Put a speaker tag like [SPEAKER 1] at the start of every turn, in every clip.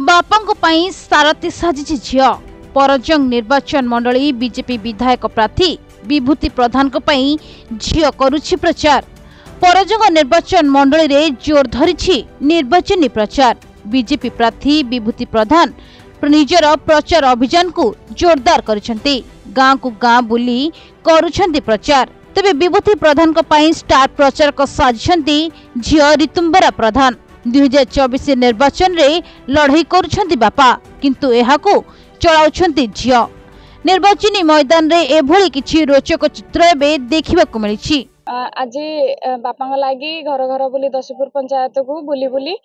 [SPEAKER 1] बापांको पई सारथी साजिछि झियो। परजंग निर्वाचन मंडली बीजेपी विधायक प्रार्थी विभूति प्रधान को पई झियो करुछि प्रचार। परजंग निर्वाचन मंडली रे जोर धरिछि निर्वाचनी प्रचार। बीजेपी प्रार्थी विभूति प्रधान निजर प्रचार अभियान को जोरदार करिसेंती। गाँ को गाँ बुली करुछंती प्रचार। तबे विभूति प्रधान को पई स्टार प्रचारक साजिछंती झियो ऋतुंबरा प्रधान। 2024 निर्वाचन रे लड़ाई करुछंती बापा, किंतु एहाको चलाउछंती झियो। निर्वाचनी मैदान रे एभली किछि रोचक चित्र एबे देखिबाकू मिलिछि।
[SPEAKER 2] आज बापा लगी घर घर बुली दशपुर पंचायत को बुली बुली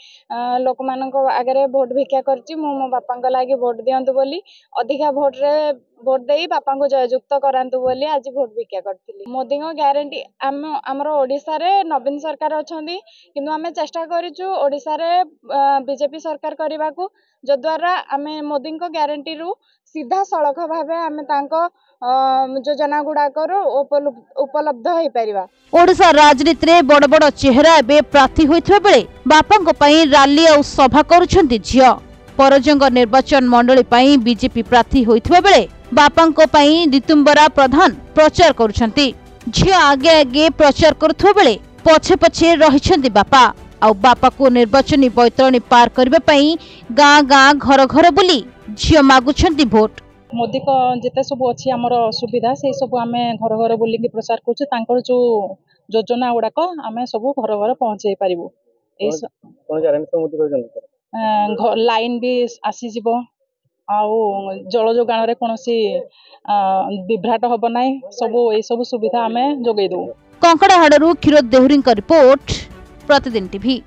[SPEAKER 2] लोक मान आगे भोट भिक्षा करछि। मो बापा लगी भोट दियंतु बोली अधिका भोट दे बापा को जययुक्त करांतु बोली आज भोट भिक्षा करथिली। मोदी को ग्यारंटी आमर ओडिशा रे नवीन सरकार अछंती, किंतु आमे चेष्टा करिछु ओडिशा रे बीजेपी सरकार करबा को, जद्वारा आमे मोदी को ग्यारंटी रु सीधा सड़क भावे आमे तांको योजना गुड़ाक उपलब्ध हो पारिबा।
[SPEAKER 1] ओडिशा राजनीति रे बड़ बड़ चेहरा एबे प्रार्थी होइथबा बेले बापांको पई रैली और सभा करुछंती झियो। परजंग निर्वाचन मंडली पई बीजेपी प्रार्थी होइथबा बेले बापांको पई ऋतुंबरा प्रधान प्रचार करुछंती। झियो आगे आगे प्रचार करुथबा बेले पछे पछे रहिछंती बापा। आ बापा को निर्वाचनी बैतरणी पार करबा पई गाँ गाँ घर घर बुली झियो मागुछंती भोट।
[SPEAKER 3] मोदी को जिते सब अच्छी आमर सुविधा से सब आम घर घर बुलिकी प्रचार कर जो योजना गुड़ाक आम सब घर घर पहुँचे पारू। लाइन भी आसीज जल जोगान कौन विभ्राट हम ना, सब ये सब सुविधा आम जोगई दू।
[SPEAKER 1] कंकड़ाहाड़ू क्षीरोद देहुरी रिपोर्ट, प्रतिदिन टीवी।